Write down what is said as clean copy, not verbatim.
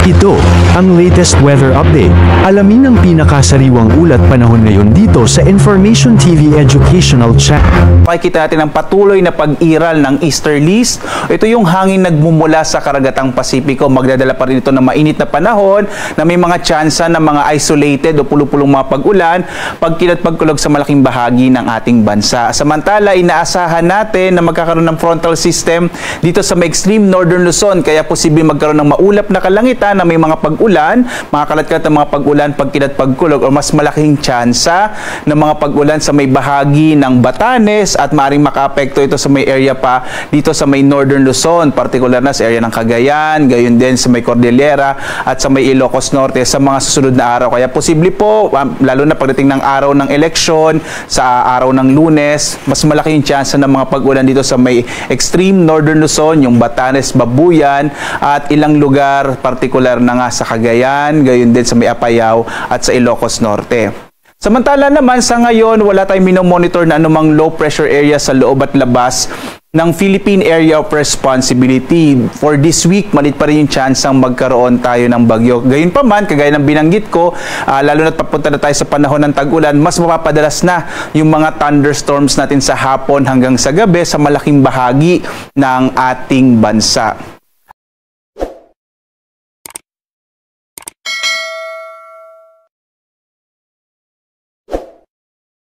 Ito ang latest weather update. Alamin ang pinakasariwang ulat panahon ngayon dito sa Information TV Educational Channel. Makikita natin ang patuloy na pag-iral ng easterlies. Ito yung hangin nagmumula sa karagatang Pasipiko. Magdadala pa rin ito ng mainit na panahon na may mga tsansa ng mga isolated o pulupulong mga pag-ulan, pagkilat pagkulog sa malaking bahagi ng ating bansa. Samantala, inaasahan natin na magkakaroon ng frontal system dito sa may extreme northern Luzon, kaya posibleng magkaroon ng maulap na kalangitan na may mga pag-ulan, mga kalat-kalat na mga pag-ulan, pagkilat pagkulog o mas malaking tsansa ng mga pag-ulan sa may bahagi ng Batanes at maaaring makaapekto ito sa may area pa dito sa may northern Luzon, partikular na sa area ng Cagayan, gayon din sa may Cordillera at sa may Ilocos Norte sa mga susunod na araw. Kaya posible po, lalo na pagdating ng araw ng eleksyon, sa araw ng Lunes, mas malaking tsansa ng mga pag-ulan dito sa may extreme northern Luzon, yung Batanes, Babuyan at ilang lugar, partikular na nga sa Cagayan, gayon din sa may Apayao at sa Ilocos Norte. Samantala naman sa ngayon, wala tayong minomonitor na anumang low pressure area sa loob at labas ng Philippine Area of Responsibility. For this week, malit pa rin yung chance ang magkaroon tayo ng bagyo. Gayun pa man, kagaya ng binanggit ko, lalo na't papunta na tayo sa panahon ng tag-ulan, mas mapapadalas na yung mga thunderstorms natin sa hapon hanggang sa gabi sa malaking bahagi ng ating bansa.